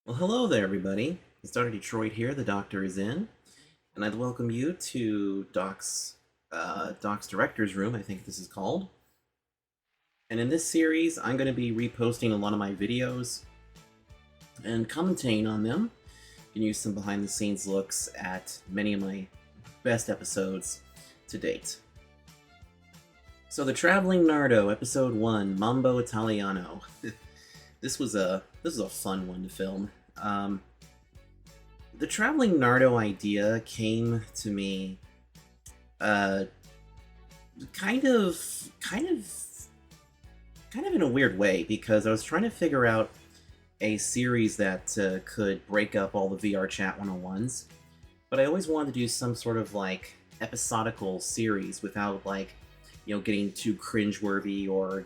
Well, hello there, everybody. It's Dr. Detroit here. The doctor is in, and I'd welcome you to Doc's Director's Room, I think this is called. And in this series, I'm going to be reposting a lot of my videos and commentating on them. You can use some behind-the-scenes looks at many of my best episodes to date. So, the Traveling Nardo, Episode 1, Mambo Italiano. This was a fun one to film. The Traveling Nardo idea came to me, uh, kind of, kind of, kind of in a weird way because I was trying to figure out a series that could break up all the VR Chat 101s, but I always wanted to do some sort of like episodical series without getting too cringeworthy or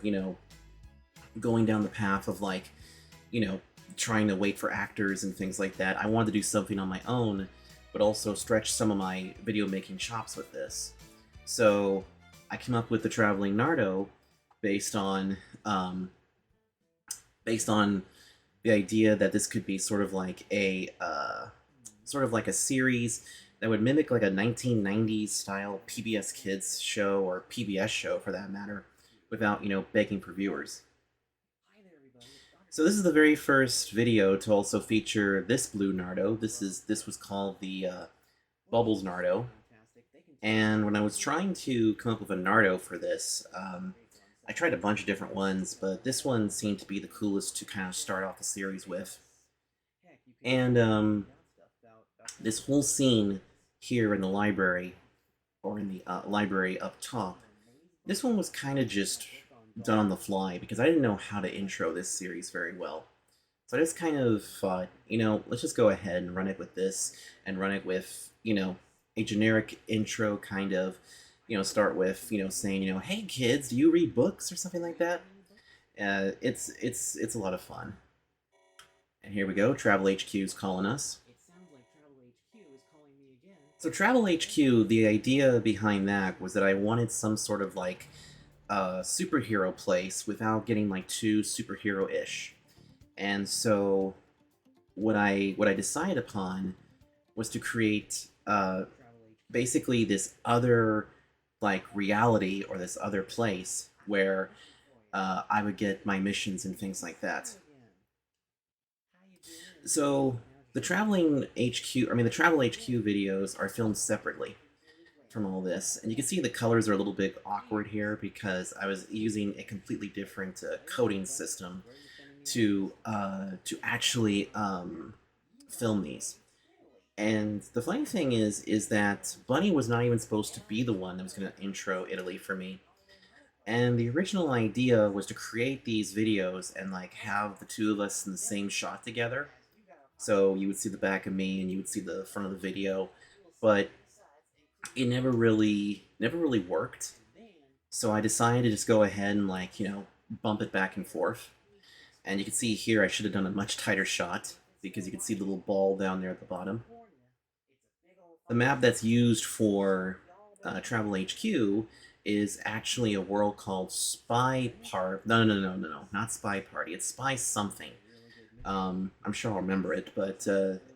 going down the path of trying to wait for actors and things like that. I wanted to do something on my own, but also stretch some of my video making chops with this. So I came up with the Traveling Nardo based on based on the idea that this could be sort of like a series that would mimic like a 1990s style PBS Kids show or PBS show for that matter, without begging for viewers. So this is the very first video to also feature this blue Nardo. This was called the Bubbles Nardo. And when I was trying to come up with a Nardo for this, I tried a bunch of different ones, but this one seemed to be the coolest to kind of start off the series with. And this whole scene here in the library, or in the library up top, this one was kind of just done on the fly because I didn't know how to intro this series very well. So I just kind of thought, let's just go ahead and run it with this and run it with, a generic intro kind of, start with, saying, hey kids, do you read books or something like that? It's a lot of fun. And here we go, Travel HQ's calling us. So Travel HQ, the idea behind that was that I wanted some sort of superhero place without getting too superhero-ish. And so what I decided upon was to create basically this other reality or this other place where I would get my missions and things like that. So the Travel HQ videos are filmed separately from all this, and you can see the colors are a little bit awkward here because I was using a completely different coding system to actually film these. And the funny thing is that Bunny was not even supposed to be the one that was going to intro Italy for me. And the original idea was to create these videos and have the two of us in the same shot together. So you would see the back of me and you would see the front of the video, but it never really worked. So I decided to just go ahead and bump it back and forth. And you can see here I should have done a much tighter shot because you can see the little ball down there at the bottom. The map that's used for Travel HQ is actually a world called Spy Part. No, not Spy Party. It's Spy something. I'm sure I'll remember it, but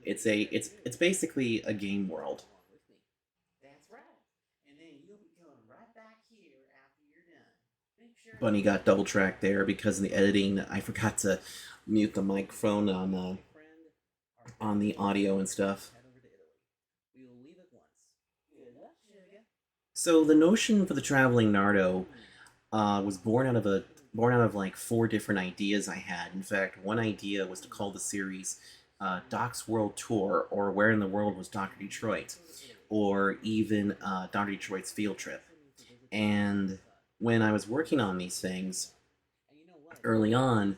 it's basically a game world. Bunny got double tracked there because in the editing I forgot to mute the microphone on the audio and stuff. So the notion for the Traveling Nardo was born out of four different ideas I had. In fact, one idea was to call the series Doc's World Tour, or Where in the World Was Dr. Detroit, or even Dr. Detroit's Field Trip. And when I was working on these things early on,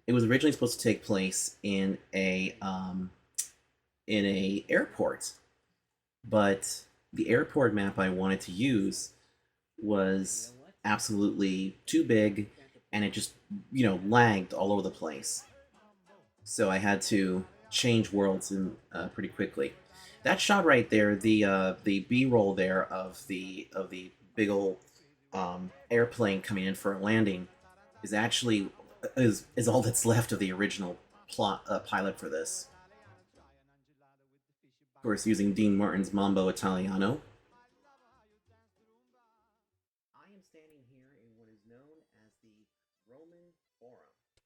it was originally supposed to take place in a airport, but the airport map I wanted to use was absolutely too big, and it just lagged all over the place. So I had to change worlds in pretty quickly. That shot right there, the B-roll there of the big old airplane coming in for a landing, is actually is all that's left of the original pilot for this. Of course, using Dean Martin's Mambo Italiano. I am standing here in what is known as the Roman Forum.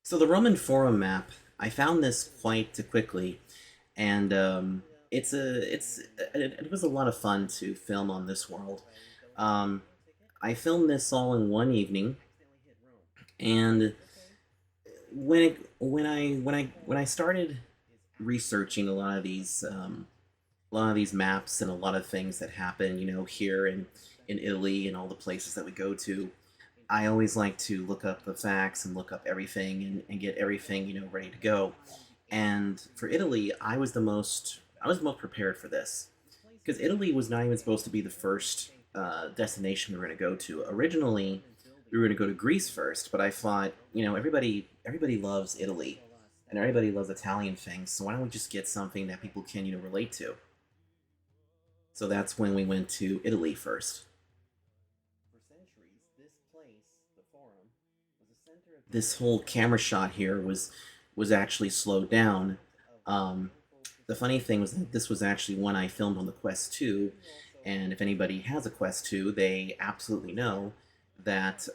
So the Roman Forum map, I found this quite quickly, and it was a lot of fun to film on this world. Um, I filmed this all in one evening, and when I started researching a lot of these maps and a lot of things that happen, you know, here in Italy and all the places that we go to, I always like to look up the facts and look up everything and get everything, you know, ready to go. And for Italy, I was the most prepared for this because Italy was not even supposed to be the first destination we were going to go to. Originally, we were going to go to Greece first, but I thought, you know, everybody loves Italy and everybody loves Italian things, so why don't we just get something that people can, you know, relate to? So that's when we went to Italy first. For centuries, this place, the Forum, was the center of this whole camera shot here was actually slowed down. Um, the funny thing was that this was actually one I filmed on the Quest 2, and if anybody has a Quest 2, they absolutely know that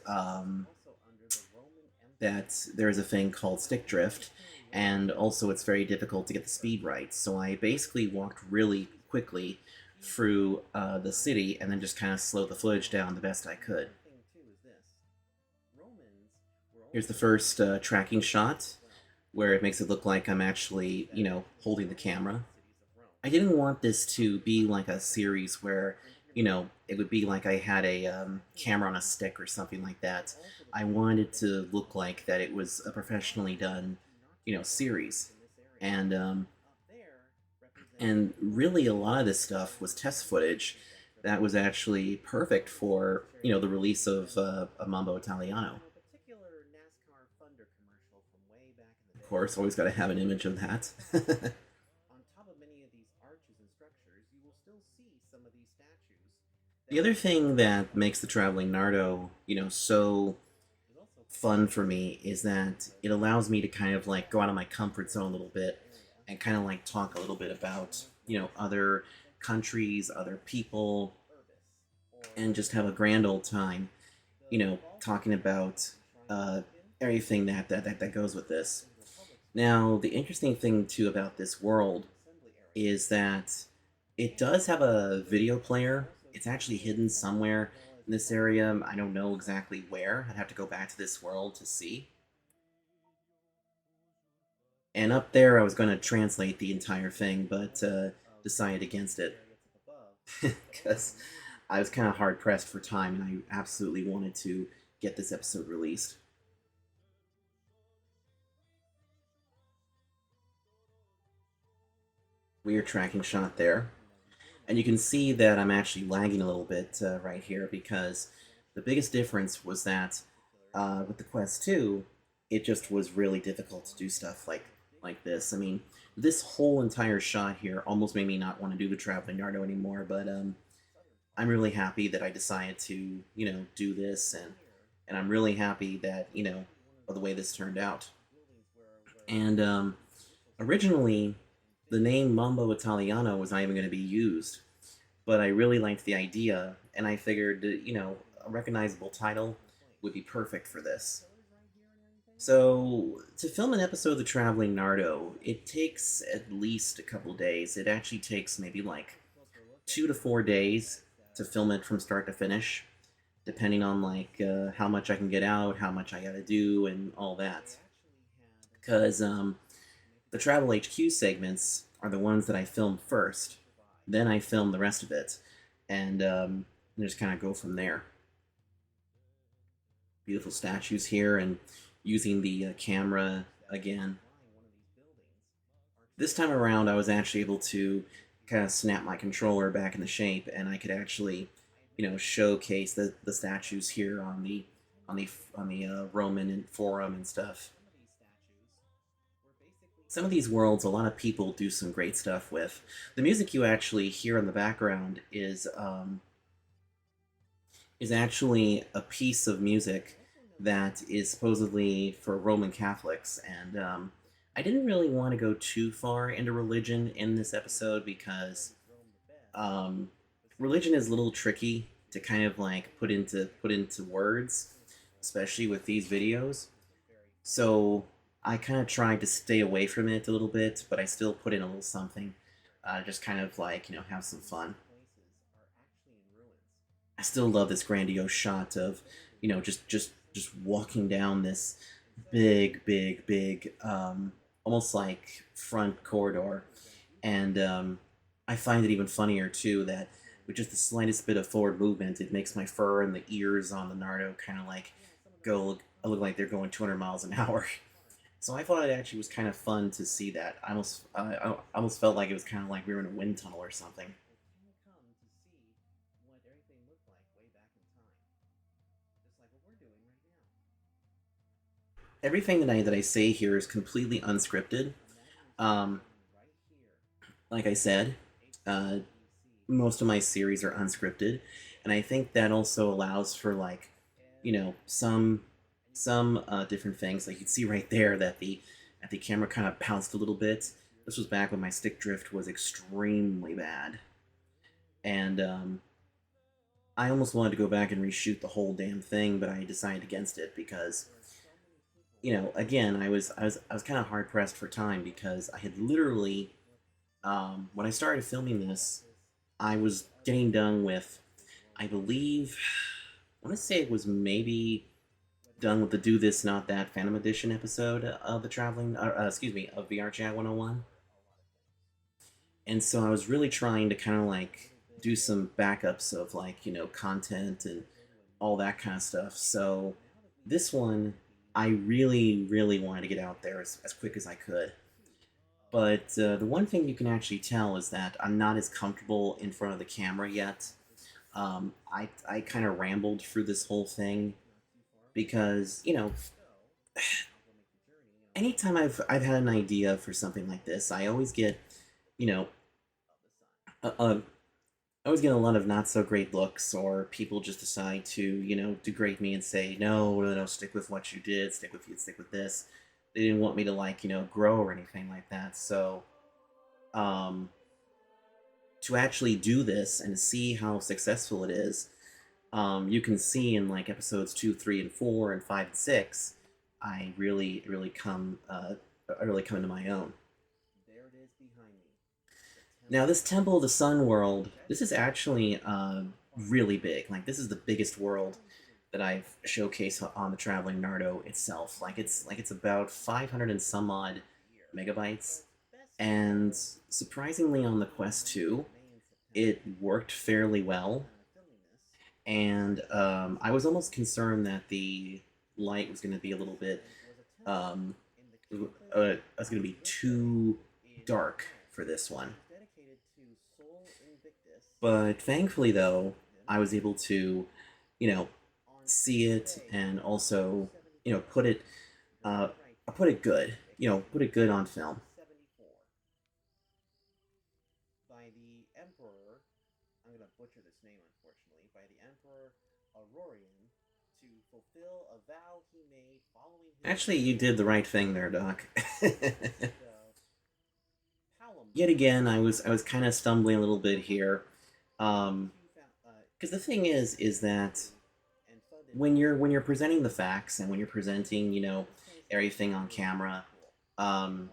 that there is a thing called stick drift, and also it's very difficult to get the speed right. So I basically walked really quickly through the city and then just kind of slowed the footage down the best I could. Here's the first tracking shot where it makes it look like I'm actually, you know, holding the camera. I didn't want this to be like a series where, you know, it would be like I had a camera on a stick or something like that. I wanted it to look like that it was a professionally done, you know, series. And and really a lot of this stuff was test footage that was actually perfect for, you know, the release of a Mambo Italiano. Of course, always got to have an image of that. The other thing that makes the Traveling Nardo, you know, so fun for me is that it allows me to kind of like go out of my comfort zone a little bit and kind of like talk a little bit about, you know, other countries, other people, and just have a grand old time, you know, talking about uh, everything that goes with this. Now, the interesting thing too about this world is that it does have a video player. It's actually hidden somewhere in this area. I don't know exactly where. I'd have to go back to this world to see. And up there, I was going to translate the entire thing, but decided against it because I was kind of hard pressed for time, and I absolutely wanted to get this episode released. Weird tracking shot there. And you can see that I'm actually lagging a little bit right here because the biggest difference was that with the Quest 2, it just was really difficult to do stuff like this. I mean, this whole entire shot here almost made me not want to do the Traveling Nardo anymore, but I'm really happy that I decided to, you know, do this, and I'm really happy that, you know, of the way this turned out. And originally, the name Mambo Italiano was not even going to be used, but I really liked the idea, and I figured, you know, a recognizable title would be perfect for this. So, to film an episode of The Traveling Nardo, it takes at least a couple days. It actually takes maybe like 2 to 4 days to film it from start to finish, depending on like how much I can get out, how much I gotta do, and all that. Because the Travel HQ segments are the ones that I film first, then I film the rest of it, and just kind of go from there. Beautiful statues here, and using the camera again. This time around, I was actually able to kind of snap my controller back into shape, and I could actually, you know, showcase the statues here on the Roman and Forum and stuff. Some of these worlds, a lot of people do some great stuff with. The music you actually hear in the background is actually a piece of music that is supposedly for Roman Catholics, and I didn't really want to go too far into religion in this episode because um, religion is a little tricky to kind of like put into words, especially with these videos. So I kind of tried to stay away from it a little bit, but I still put in a little something, just kind of like have some fun. I still love this grandiose shot of just walking down this big, almost like front corridor, and I find it even funnier too that with just the slightest bit of forward movement, it makes my fur and the ears on the Nardo kind of like look like they're going 200 miles an hour. So I thought it actually was kind of fun to see that. I almost felt like it was kind of like we were in a wind tunnel or something. Everything that I say here is completely unscripted. Um, like I said, uh, most of my series are unscripted, and I think that also allows for like, some different things. Like you'd see right there that the camera kind of bounced a little bit. This was back when my stick drift was extremely bad, and I almost wanted to go back and reshoot the whole damn thing, but I decided against it because again, I was kind of hard pressed for time because I had literally when I started filming this, I was getting done with, I believe, I want to say it was maybe done with the Do This Not That Phantom Edition episode of the traveling, excuse me, of VR Chat 101. And so I was really trying to kind of like do some backups of like, content and all that kind of stuff. So this one, I really, really wanted to get out there as quick as I could. But the one thing you can actually tell is that I'm not as comfortable in front of the camera yet. I kind of rambled through this whole thing because anytime I've had an idea for something like this, I always get you know a, I always get a lot of not so great looks, or people just decide to, degrade me and say, no, no, no, stick with what you did, stick with this. They didn't want me to like, grow or anything like that. So, um, to actually do this and see how successful it is, you can see in like episodes 2, 3, and 4, and 5 and 6, I really, I really come into my own. Now, this Temple of the Sun world, this is actually really big. Like, this is the biggest world that I've showcased on the Traveling Nardo itself. Like it's about 500 and some odd megabytes, and surprisingly, on the Quest 2, it worked fairly well. And I was almost concerned that the light was going to be a little bit, um, was going to be too dark for this one. But thankfully, though, I was able to, you know, see it and also, put it, uh, put it good, put it good on film. Actually, you did the right thing there, Doc. Yet again, I was kind of stumbling a little bit here, um, because the thing is that when you're presenting the facts and when you're presenting, everything on camera, um,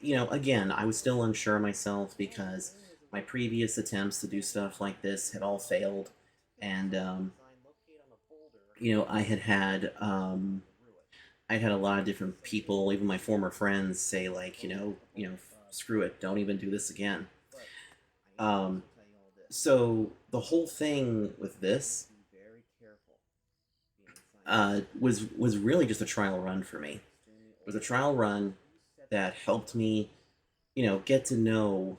again, I was still unsure myself because my previous attempts to do stuff like this had all failed, and I had a lot of different people, even my former friends, say like, screw it, don't even do this again. Um, so the whole thing with this was really just a trial run for me. It was a trial run that helped me, get to know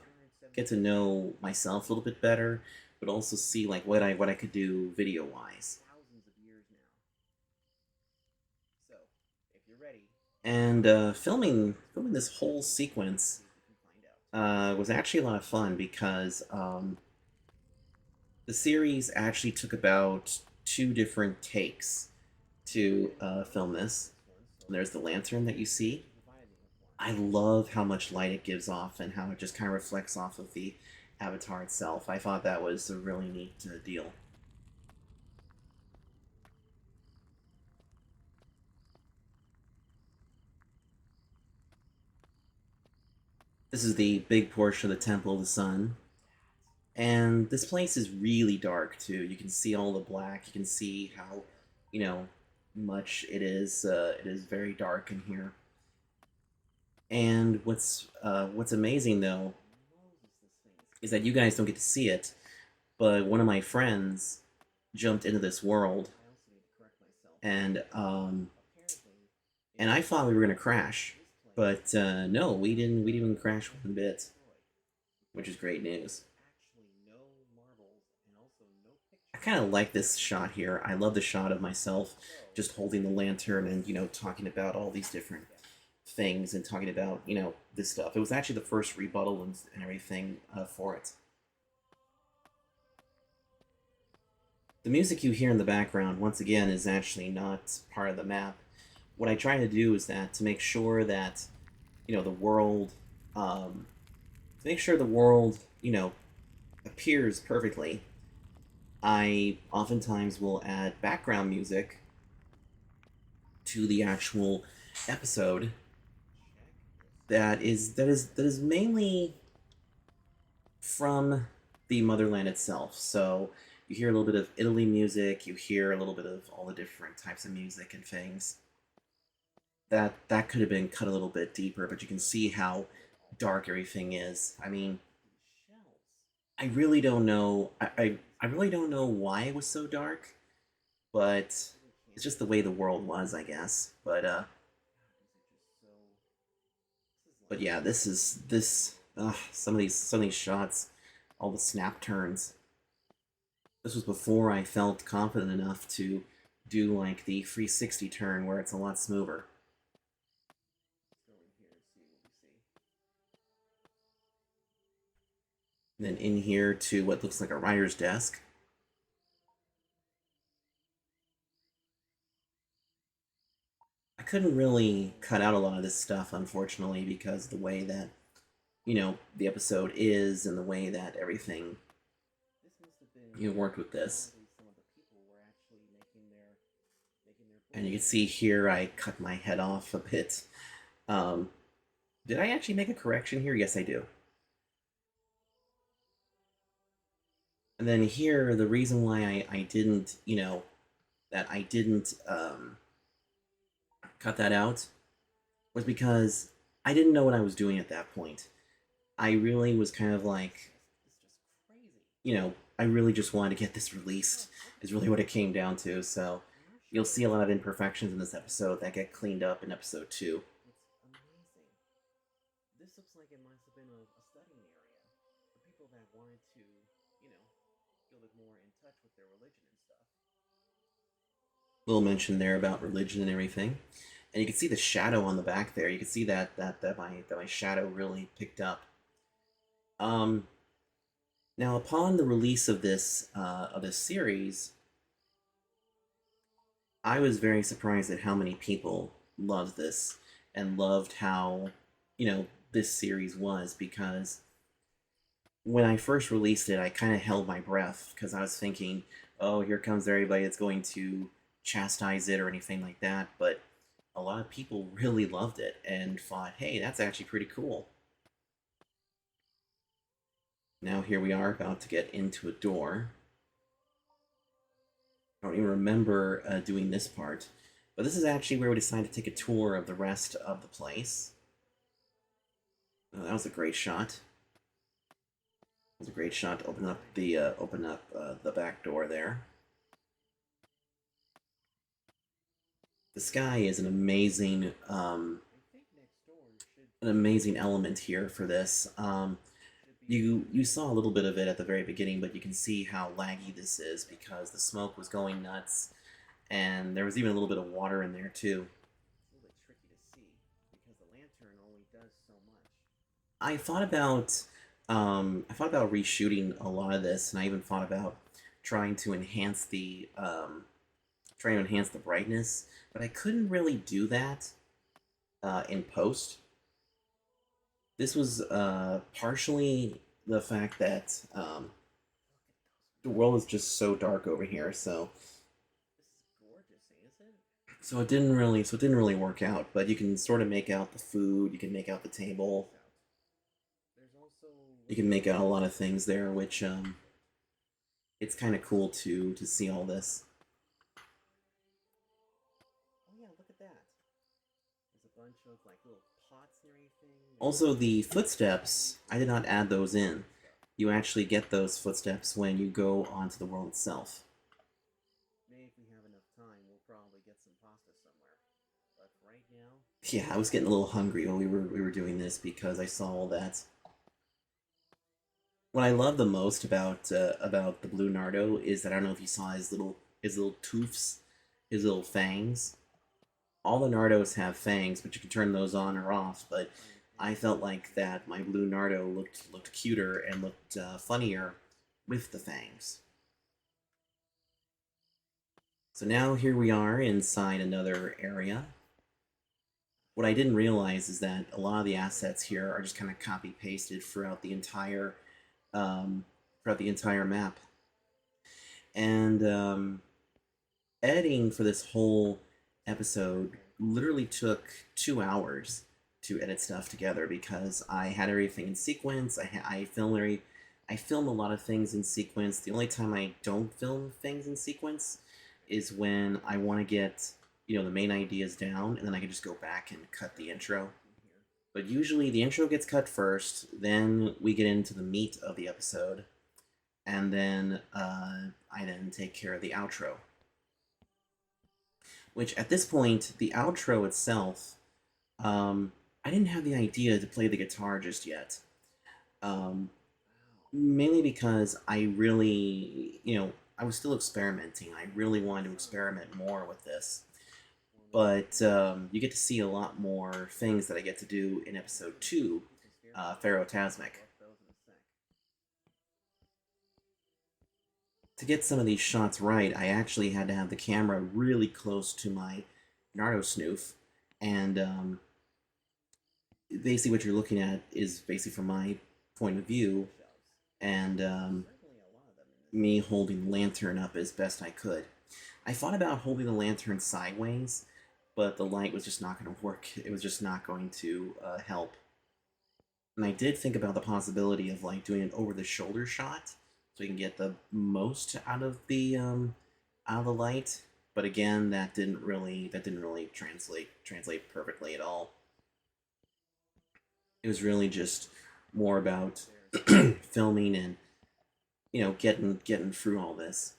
myself a little bit better, but also see like what I could do video wise. And filming this whole sequence was actually a lot of fun because the series actually took about two different takes to film this. And there's the lantern that you see. I love how much light it gives off and how it just kind of reflects off of the avatar itself. I thought that was a really neat deal. This is the big portion of the Temple of the Sun. And this place is really dark too. You can see all the black. You can see how, you know, much it is. It is very dark in here. And what's amazing though is that you guys don't get to see it, but one of my friends jumped into this world, and and I thought we were gonna crash, but no, we didn't. We didn't even crash one bit, which is great news. I kind of like this shot here. I love the shot of myself just holding the lantern and talking about all these different things and talking about this stuff. It was actually the first rebuttal and everything for it. The music you hear in the background, once again, is actually not part of the map. What I try to do is that to make sure that the world, to make sure the world appears perfectly. I oftentimes will add background music to the actual episode that is mainly from the motherland itself. So you hear a little bit of Italy music, you hear a little bit of all the different types of music and things. That could have been cut a little bit deeper, but you can see how dark everything is. I mean, I really don't know. I really don't know why it was so dark, but it's just the way the world was, I guess. But yeah, this. Some of these shots, all the snap turns. This was before I felt confident enough to do like the 360 turn where it's a lot smoother. And then in here to what looks like a writer's desk. I couldn't really cut out a lot of this stuff, unfortunately, because the way that the episode is and the way that everything worked with this. And you can see here I cut my head off a bit. Um, did I actually make a correction here? Yes, I do. And then here, the reason why I didn't, that I didn't cut that out was because I didn't know what I was doing at that point. I really was kind of like, I really just wanted to get this released, is really what it came down to. So you'll see a lot of imperfections in this episode that get cleaned up in episode 2. This looks like it must have been a studying area for people that wanted to, feel a bit more in touch with their religion and stuff. Little mention there about religion and everything. And you can see the shadow on the back there. You can see that my shadow really picked up. Um, Now, upon the release of this series, I was very surprised at how many people loved this and loved how this series was, because when I first released it, I kind of held my breath because I was thinking, oh, here comes everybody that's going to chastise it or anything like that. But a lot of people really loved it and thought, hey, that's actually pretty cool. Now here we are about to get into a door. I don't even remember doing this part, but this is actually where we decided to take a tour of the rest of the place. That was a great shot. It was a great shot to open up the back door there. The sky is an amazing element here for this. You saw a little bit of it at the very beginning, but you can see how laggy this is because the smoke was going nuts, and there was even a little bit of water in there too. It's a little bit tricky to see because the lantern only does so much. I thought about reshooting a lot of this, and I even thought about trying to enhance the brightness, but I couldn't really do that in post. This was partially the fact that the world is just so dark over here, so it didn't really work out. But you can sort of make out the food, you can make out the table, you can make out a lot of things there, which it's kind of cool to see all this. Also, the footsteps, I did not add those in. You actually get those footsteps when you go onto the world itself. Yeah, I was getting a little hungry when we were doing this because I saw all that. What I love the most about the blue Nardo is that I don't know if you saw his little toofs, his little fangs. All the Nardos have fangs, but you can turn those on or off. But I felt like that my blue Nardo looked cuter and looked funnier with the fangs. So now here we are inside another area. What I didn't realize is that a lot of the assets here are just kind of copy pasted um, throughout the entire map. And editing for this whole episode literally took 2 hours to edit stuff together because I had everything in sequence. I film a lot of things in sequence. The only time I don't film things in sequence is when I want to get the main ideas down, and then I can just go back and cut the intro. But usually the intro gets cut first, then we get into the meat of the episode, and then I then take care of the outro. Which at this point, the outro itself, I didn't have the idea to play the guitar just yet. Um, Mainly because I was still experimenting. I really wanted to experiment more with this. But you get to see a lot more things that I get to do in episode 2, Pharaoh Tasmic. To get some of these shots right, I actually had to have the camera really close to my Nardo snoof, and basically what you're looking at is basically from my point of view, and me holding the lantern up as best I could. I thought about holding the lantern sideways, but the light was just not going to work. It was just not going to help. And I did think about the possibility of like doing an over-the-shoulder shot, so you can get the most out of the light. But again, that didn't really translate perfectly at all. It was really just more about filming and getting through all this.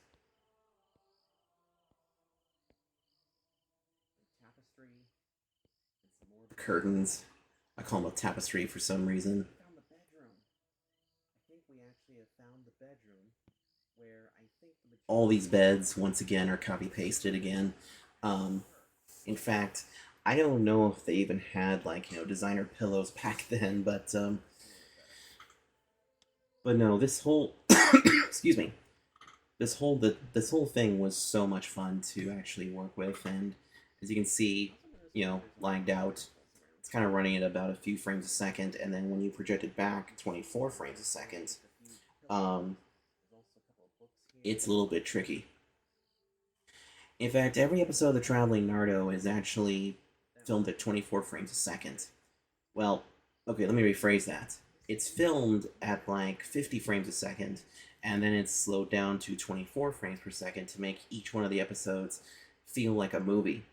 The curtains, I call them a tapestry for some reason. All these beds once again are copy pasted again. Um, in fact, I don't know if they even had like designer pillows back then, but no, this whole excuse me, this whole thing was so much fun to actually work with, and as you can see, lagged out. It's kind of running at about a few frames a second, and then when you project it back 24 frames a second, um, it's a little bit tricky. In fact, every episode of the Traveling Nardo is actually filmed at 24 frames a second. Well, okay, let me rephrase that. It's filmed at like 50 frames a second, and then it's slowed down to 24 frames per second to make each one of the episodes feel like a movie.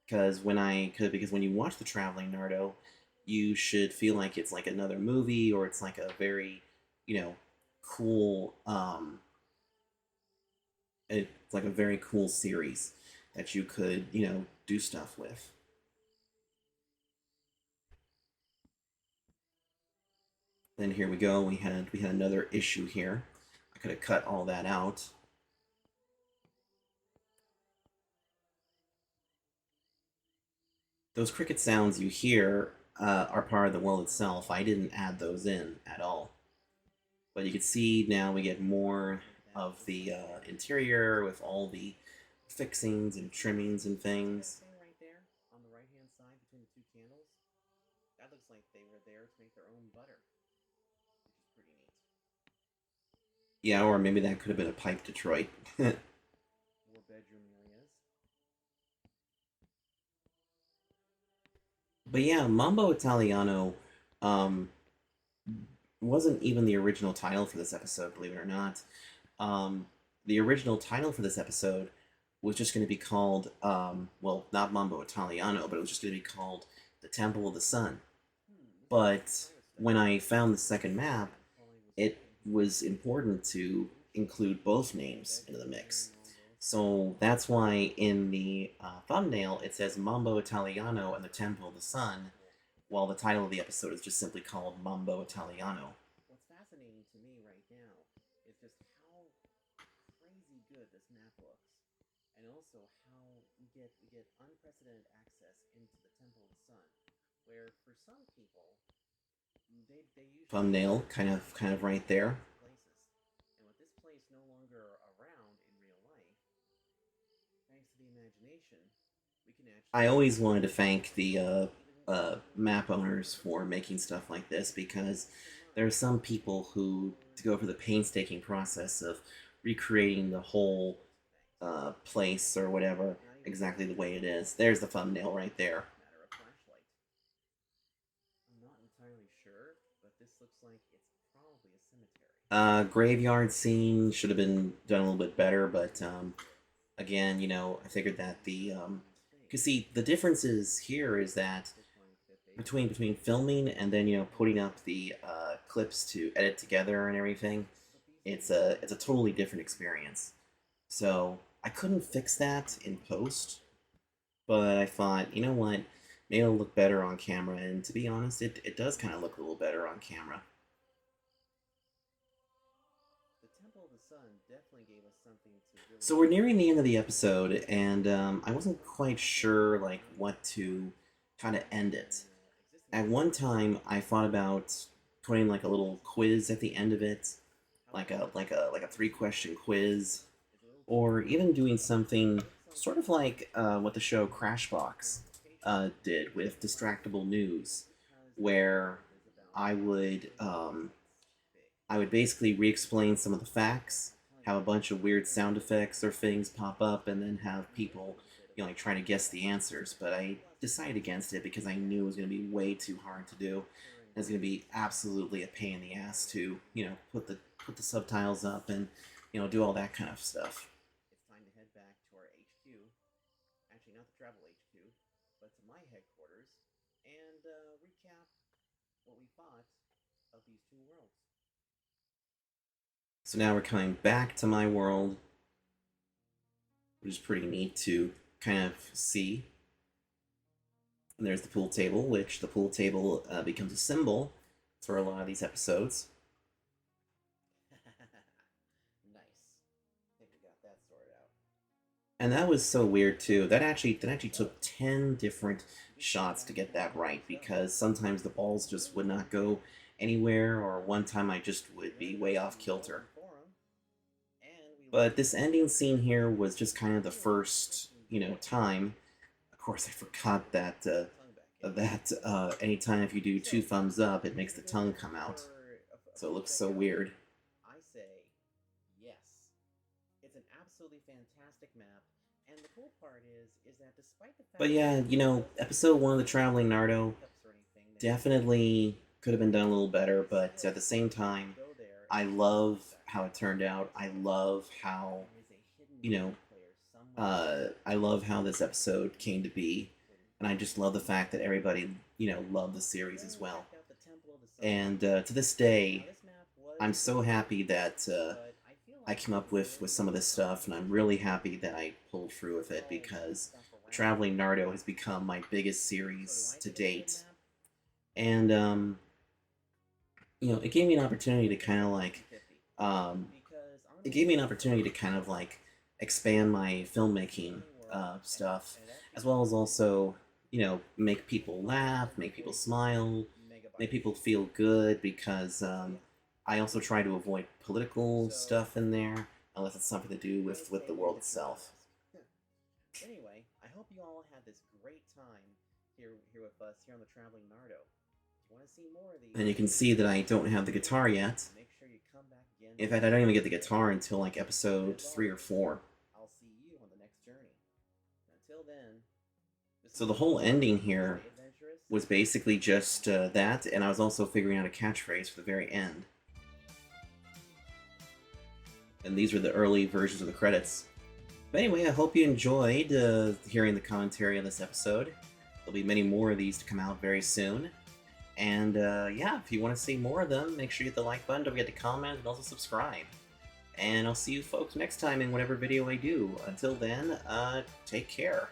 Because when you watch the Traveling Nardo, you should feel like it's like another movie, or it's like a very, cool it's like a very cool series that you could do stuff with. Then here we go. We had another issue here. I could have cut all that out. Those cricket sounds you hear are part of the world itself. I didn't add those in at all. But you can see now we get more of the interior with all the fixings and trimmings and things. That looks like they were there to make their own butter, which is pretty neat. Yeah, or maybe that could have been a pipe Detroit. More bedroom areas. But yeah, Mambo Italiano um, wasn't even the original title for this episode, believe it or not. Um, the original title for this episode was just going to be called, well, not Mambo Italiano, but it was just going to be called The Temple of the Sun. But when I found the second map, it was important to include both names into the mix. So that's why in the thumbnail it says Mambo Italiano and the Temple of the Sun, while the title of the episode is just simply called Mambo Italiano. What's fascinating to me right now is just how crazy good this map looks, and also how we get unprecedented access into the Temple of the Sun, where for some people they usually thumbnail kind of right there. Places, and with this place no longer around in real life, thanks to the imagination, we can actually. I always wanted to thank the map owners for making stuff like this because there are some people who to go through the painstaking process of recreating the whole place or whatever exactly the way it is. There's the thumbnail right there. I'm not entirely sure, but this looks like it's probably a cemetery. Graveyard scene should have been done a little bit better, but again, I figured that cause see, the differences here is that between filming and then putting up the clips to edit together and everything, it's a totally different experience. So I couldn't fix that in post, but I thought, you know what, maybe it'll look better on camera. And to be honest, it does kind of look a little better on camera. The Temple of the Sun definitely gave us something to really. So we're nearing the end of the episode, and I wasn't quite sure like what to kind of end it. At one time, I thought about putting like a little quiz at the end of it, like a 3 question quiz, or even doing something sort of like what the show Crashbox did with Distractable News, where I would I would basically re-explain some of the facts, have a bunch of weird sound effects or things pop up, and then have people, like trying to guess the answers. But I decided against it because I knew it was going to be way too hard to do. And it's going to be absolutely a pain in the ass to, put the subtitles up and, do all that kind of stuff. It's time to head back to our HQ. Actually, not the travel HQ, but to my headquarters, and recap what we thought of these two worlds. So now we're coming back to my world, which is pretty neat to kind of see. And there's the pool table, which the pool table becomes a symbol for a lot of these episodes. Nice. I think we got that sorted out. And that was so weird too. That actually took 10 different shots to get that right because sometimes the balls just would not go anywhere, or one time I just would be way off kilter. But this ending scene here was just kind of the first, time. Of course, I forgot that anytime if you do 2 thumbs up, it makes the tongue come out. So it looks so weird. I say yes. It's an absolutely fantastic map, and the cool part is that despite the fact. But yeah, episode 1 of the Traveling Nardo definitely could have been done a little better, but at the same time, I love how it turned out. You know, I love how this episode came to be, and I just love the fact that everybody, loved the series as well. And to this day, I'm so happy that I came up with some of this stuff, and I'm really happy that I pulled through with it because Traveling Nardo has become my biggest series to date, and it gave me an opportunity to kind of like, um, it gave me an opportunity to kind of like expand my filmmaking stuff, as well as also, make people laugh, make people smile, make people feel good because I also try to avoid political stuff in there unless it's something to do with the world itself. Anyway, I hope you all had this great time here with us here on the Traveling Nardo. And you can see that I don't have the guitar yet. In fact, I don't even get the guitar until like episode 3 or 4. So the whole ending here was basically just that, and I was also figuring out a catchphrase for the very end. And these were the early versions of the credits. But anyway, I hope you enjoyed hearing the commentary on this episode. There'll be many more of these to come out very soon. And yeah, if you want to see more of them, make sure you hit the like button, don't forget to comment, and also subscribe. And I'll see you folks next time in whatever video I do. Until then, take care.